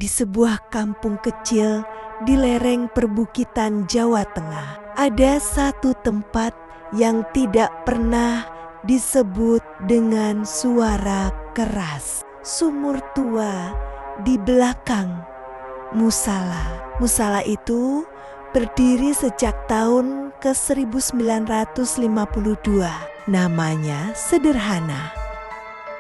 di sebuah kampung kecil di lereng perbukitan Jawa Tengah, ada satu tempat yang tidak pernah disebut dengan suara keras. Sumur tua di belakang musala. Musala itu berdiri sejak tahun ke-1952. Namanya sederhana,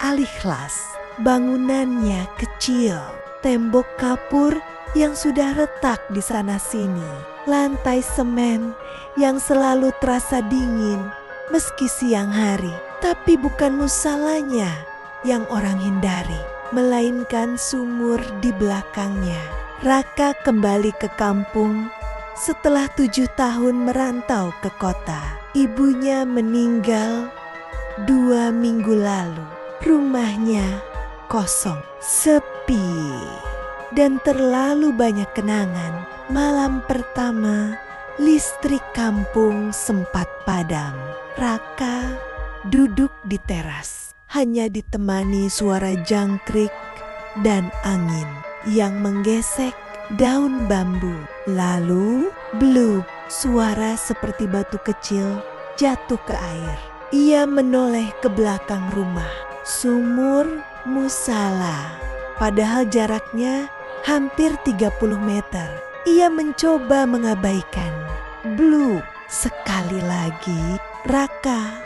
Al-Ikhlas. Bangunannya kecil, tembok kapur yang sudah retak di sana-sini, lantai semen yang selalu terasa dingin meski siang hari. Tapi bukan musalanya yang orang hindari, melainkan sumur di belakangnya. Raka kembali ke kampung setelah 7 tahun merantau ke kota. Ibunya meninggal 2 minggu lalu. Rumahnya kosong, sepi, dan terlalu banyak kenangan. Malam pertama, listrik kampung sempat padam. Raka duduk di teras, hanya ditemani suara jangkrik dan angin yang menggesek daun bambu. Lalu, blub, suara seperti batu kecil jatuh ke air. Ia menoleh ke belakang rumah, sumur musala. Padahal jaraknya hampir 30 meter. Ia mencoba mengabaikan. Blub, sekali lagi Raka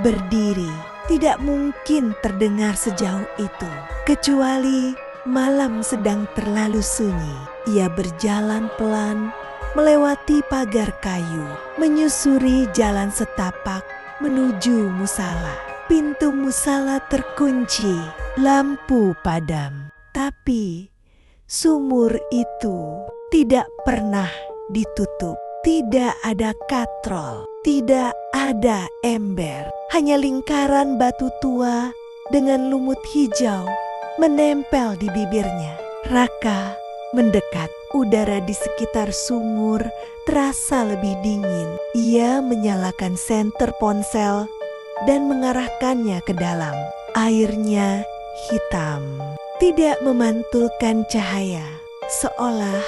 berdiri. Tidak mungkin terdengar sejauh itu, kecuali malam sedang terlalu sunyi. Ia berjalan pelan melewati pagar kayu, menyusuri jalan setapak menuju musala. Pintu musala terkunci, lampu padam. Tapi sumur itu tidak pernah ditutup. Tidak ada katrol, tidak ada ember, hanya lingkaran batu tua dengan lumut hijau menempel di bibirnya. Raka mendekat. Udara di sekitar sumur terasa lebih dingin. Ia menyalakan senter ponsel dan mengarahkannya ke dalam. Airnya hitam, tidak memantulkan cahaya, seolah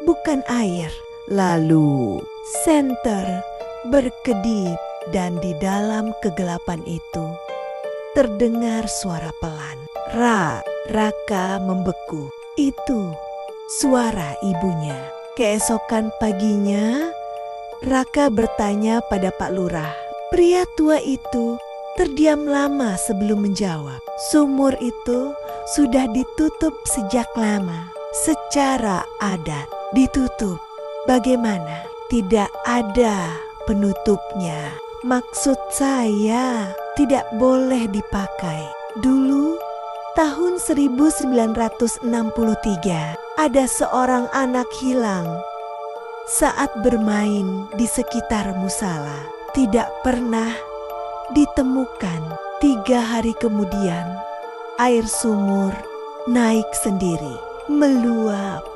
bukan air. Lalu senter berkedip dan di dalam kegelapan itu terdengar suara pelan. Raka membeku. Itu suara ibunya. Keesokan paginya, Raka bertanya pada Pak Lurah. Pria tua itu terdiam lama sebelum menjawab. Sumur itu sudah ditutup sejak lama. Secara adat ditutup. Bagaimana? Tidak ada penutupnya. Maksud saya tidak boleh dipakai. Dulu tahun 1963 ada seorang anak hilang saat bermain di sekitar musala. Tidak pernah ditemukan. 3 hari kemudian air sumur naik sendiri, meluap,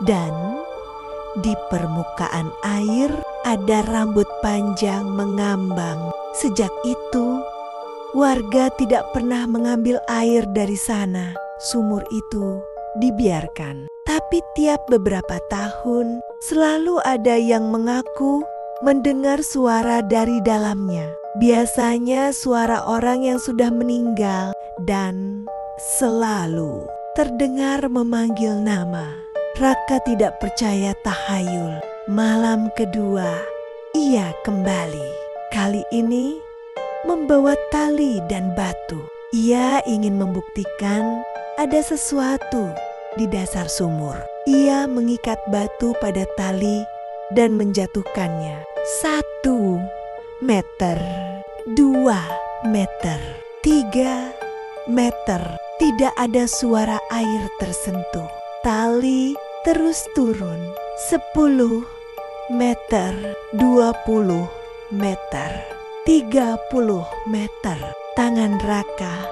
dan di permukaan air ada rambut panjang mengambang. Sejak itu, warga tidak pernah mengambil air dari sana. Sumur itu dibiarkan. Tapi tiap beberapa tahun, selalu ada yang mengaku mendengar suara dari dalamnya. Biasanya suara orang yang sudah meninggal dan selalu terdengar memanggil nama. Raka tidak percaya tahayul. Malam kedua, ia kembali. Kali ini membawa tali dan batu. Ia ingin membuktikan ada sesuatu di dasar sumur. Ia mengikat batu pada tali dan menjatuhkannya. 1 meter, 2 meter, 3 meter. Tidak ada suara air tersentuh. Tali terus turun. 10 meter, 20 meter, 30 meter. Tangan Raka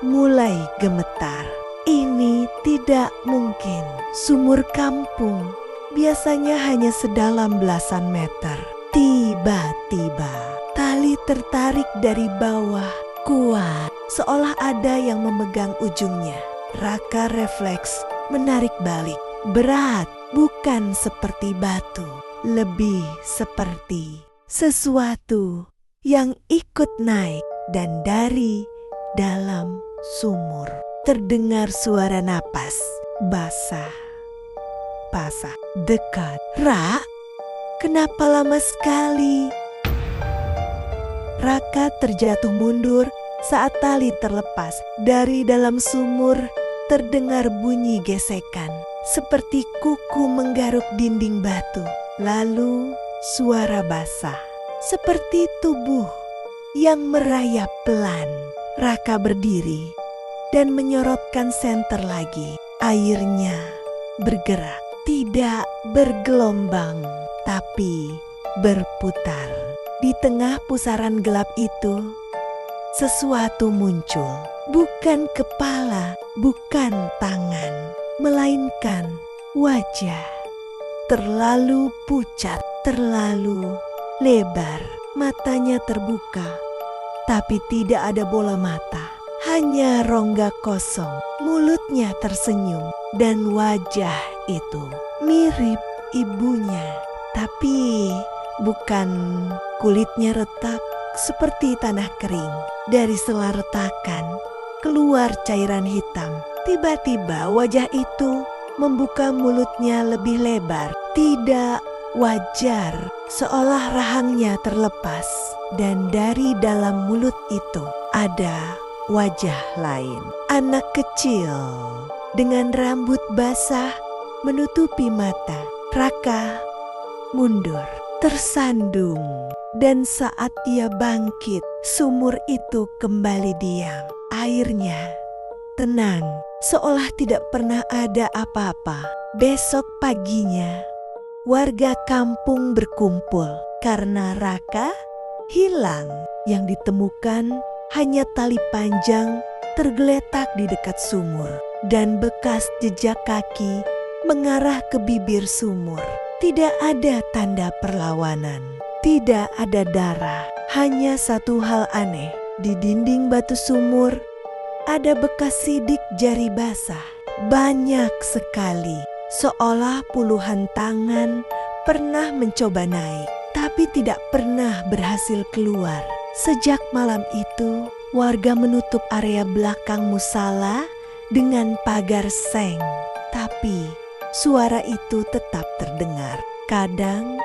mulai gemetar. Ini tidak mungkin. Sumur kampung biasanya hanya sedalam belasan meter. Tiba-tiba tali tertarik dari bawah kuat, seolah ada yang memegang ujungnya. Raka refleks menarik balik. Berat, bukan seperti batu, lebih seperti sesuatu yang ikut naik. Dan dari dalam sumur terdengar suara napas basah, dekat. Ra, kenapa lama sekali? Raka terjatuh mundur saat tali terlepas. Dari dalam sumur terdengar bunyi gesekan, seperti kuku menggaruk dinding batu. Lalu suara basah, seperti tubuh yang merayap pelan. Raka berdiri dan menyorotkan senter lagi. Airnya bergerak, tidak bergelombang, tapi berputar. Di tengah pusaran gelap itu, sesuatu muncul. Bukan kepala, bukan tangan, melainkan wajah. Terlalu pucat, terlalu lebar. Matanya terbuka, tapi tidak ada bola mata. Hanya rongga kosong. Mulutnya tersenyum, dan wajah itu mirip ibunya. Tapi bukan. Kulitnya retak seperti tanah kering. Dari sela retakan keluar cairan hitam. Tiba-tiba wajah itu membuka mulutnya lebih lebar. Tidak wajar, seolah rahangnya terlepas. Dan dari dalam mulut itu ada wajah lain. Anak kecil dengan rambut basah menutupi mata. Raka mundur, tersandung. Dan saat ia bangkit, sumur itu kembali diam. Airnya tenang, seolah tidak pernah ada apa-apa. Besok paginya, warga kampung berkumpul karena Raka hilang. Yang ditemukan hanya tali panjang tergeletak di dekat sumur dan bekas jejak kaki mengarah ke bibir sumur. Tidak ada tanda perlawanan, tidak ada darah. Hanya satu hal aneh, di dinding batu sumur ada bekas sidik jari basah, banyak sekali, seolah puluhan tangan pernah mencoba naik, tapi tidak pernah berhasil keluar. Sejak malam itu, warga menutup area belakang musala dengan pagar seng, tapi suara itu tetap terdengar. Kadang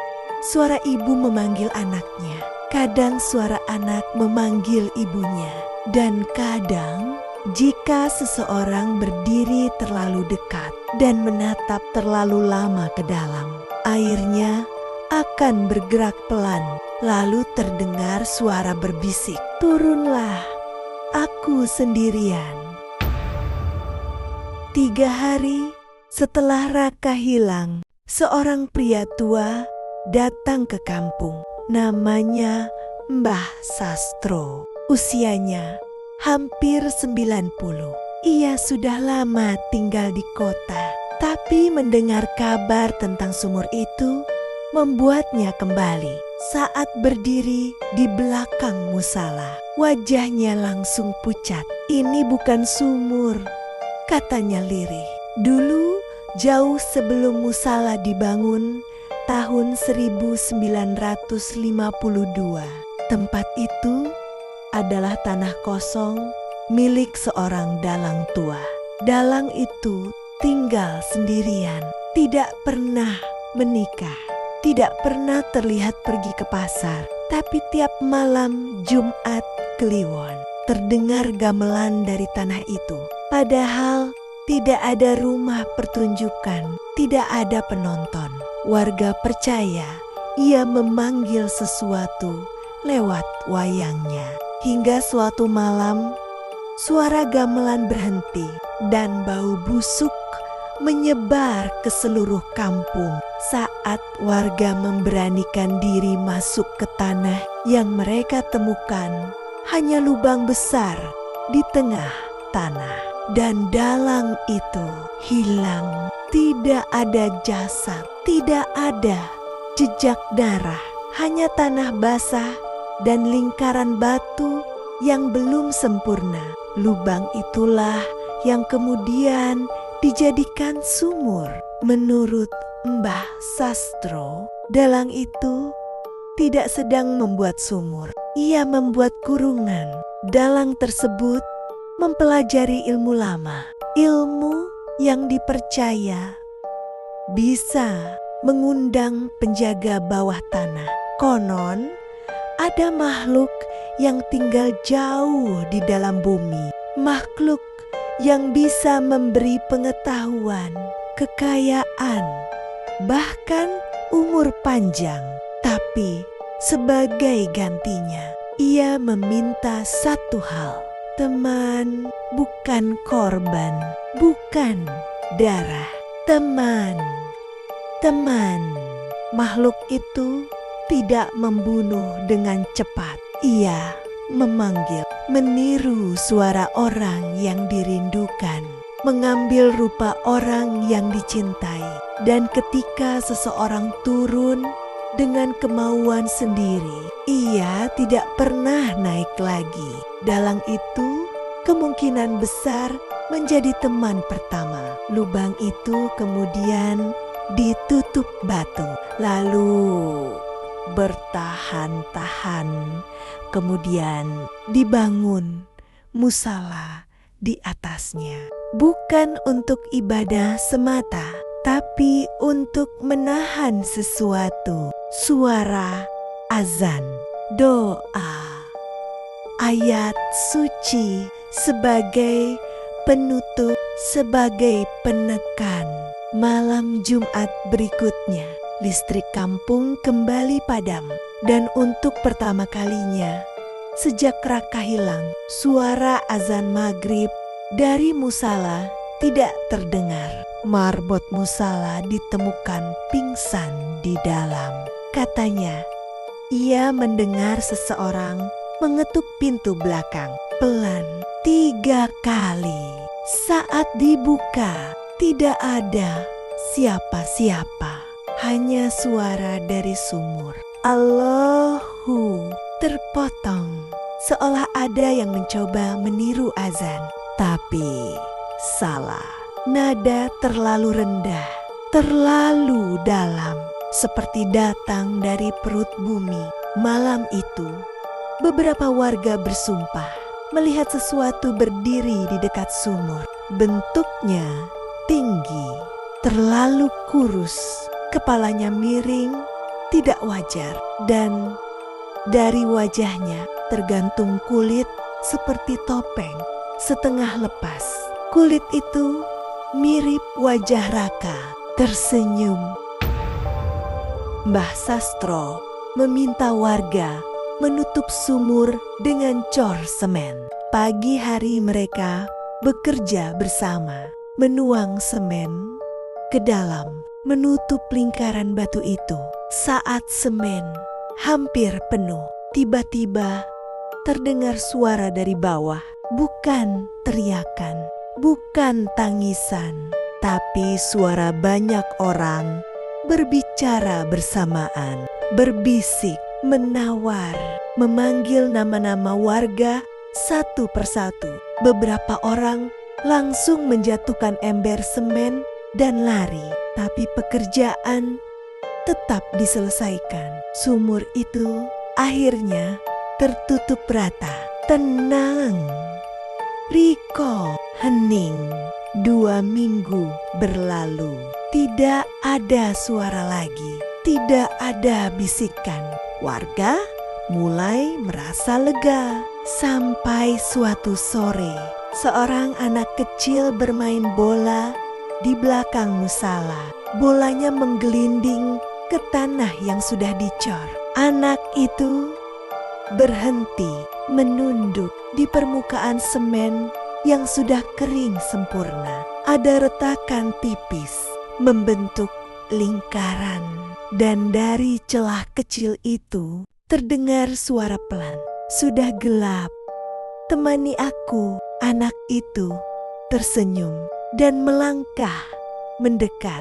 suara ibu memanggil anaknya, kadang suara anak memanggil ibunya, dan kadang jika seseorang berdiri terlalu dekat dan menatap terlalu lama ke dalam, airnya akan bergerak pelan. Lalu terdengar suara berbisik, "Turunlah, aku sendirian." 3 hari setelah Raka hilang, seorang pria tua datang ke kampung. Namanya Mbah Sastro. Usianya hampir 90. Ia sudah lama tinggal di kota, tapi mendengar kabar tentang sumur itu membuatnya kembali. Saat berdiri di belakang musala, wajahnya langsung pucat. "Ini bukan sumur," katanya lirih. "Dulu, jauh sebelum musala dibangun, tahun 1952, tempat itu adalah tanah kosong milik seorang dalang tua. Dalang itu tinggal sendirian, tidak pernah menikah, tidak pernah terlihat pergi ke pasar, tapi tiap malam Jumat Kliwon terdengar gamelan dari tanah itu. Padahal tidak ada rumah pertunjukan, tidak ada penonton. Warga percaya ia memanggil sesuatu lewat wayangnya. Hingga suatu malam, suara gamelan berhenti dan bau busuk menyebar ke seluruh kampung saat warga memberanikan diri masuk ke tanah yang mereka temukan. Hanya lubang besar di tengah tanah, dan dalang itu hilang. Tidak ada jasad, tidak ada jejak darah, hanya tanah basah dan lingkaran batu yang belum sempurna. Lubang itulah yang kemudian dijadikan sumur. Menurut Mbah Sastro, dalang itu tidak sedang membuat sumur. Ia membuat kurungan. Dalang tersebut mempelajari ilmu lama, ilmu yang dipercaya bisa mengundang penjaga bawah tanah. Konon, ada makhluk yang tinggal jauh di dalam bumi. Makhluk yang bisa memberi pengetahuan, kekayaan, bahkan umur panjang. Tapi sebagai gantinya, ia meminta satu hal. Teman, bukan korban, bukan darah. Teman. Makhluk itu tidak membunuh dengan cepat. Ia memanggil, meniru suara orang yang dirindukan, mengambil rupa orang yang dicintai. Dan ketika seseorang turun dengan kemauan sendiri, ia tidak pernah naik lagi. Dalang itu kemungkinan besar menjadi teman pertama. Lubang itu kemudian ditutup batu, lalu bertahan-tahan, kemudian dibangun musala di atasnya. Bukan untuk ibadah semata, tapi untuk menahan sesuatu. Suara azan, doa, ayat suci sebagai penutup, sebagai penekan. Malam Jumat berikutnya, listrik kampung kembali padam. Dan untuk pertama kalinya sejak Raka hilang, suara azan maghrib dari musala tidak terdengar. Marbot musala ditemukan pingsan di dalam. Katanya, ia mendengar seseorang mengetuk pintu belakang pelan 3 kali. Saat dibuka, tidak ada siapa-siapa, hanya suara dari sumur. Allahu, terpotong, seolah ada yang mencoba meniru azan, tapi salah. Nada terlalu rendah, terlalu dalam, seperti datang dari perut bumi. Malam itu, beberapa warga bersumpah melihat sesuatu berdiri di dekat sumur. Bentuknya tinggi, terlalu kurus, kepalanya miring, tidak wajar, dan dari wajahnya tergantung kulit seperti topeng setengah lepas. Kulit itu mirip wajah Raka, tersenyum. Mbah Sastro meminta warga menutup sumur dengan cor semen. Pagi hari mereka bekerja bersama, menuang semen ke dalam, menutup lingkaran batu itu. Saat semen hampir penuh, tiba-tiba terdengar suara dari bawah. Bukan teriakan, bukan tangisan, tapi suara banyak orang berbicara bersamaan, berbisik, menawar, memanggil nama-nama warga satu persatu. Beberapa orang langsung menjatuhkan ember semen dan lari, tapi pekerjaan tetap diselesaikan. Sumur itu akhirnya tertutup rata. Tenang, Riko, hening. 2 minggu berlalu, tidak ada suara lagi, tidak ada bisikan. Warga mulai merasa lega. Sampai suatu sore, seorang anak kecil bermain bola di belakang musala. Bolanya menggelinding ke tanah yang sudah dicor. Anak itu berhenti, menunduk di permukaan semen yang sudah kering sempurna. Ada retakan tipis membentuk lingkaran, dan dari celah kecil itu terdengar suara pelan. Sudah gelap, temani aku. Anak itu tersenyum dan melangkah mendekat.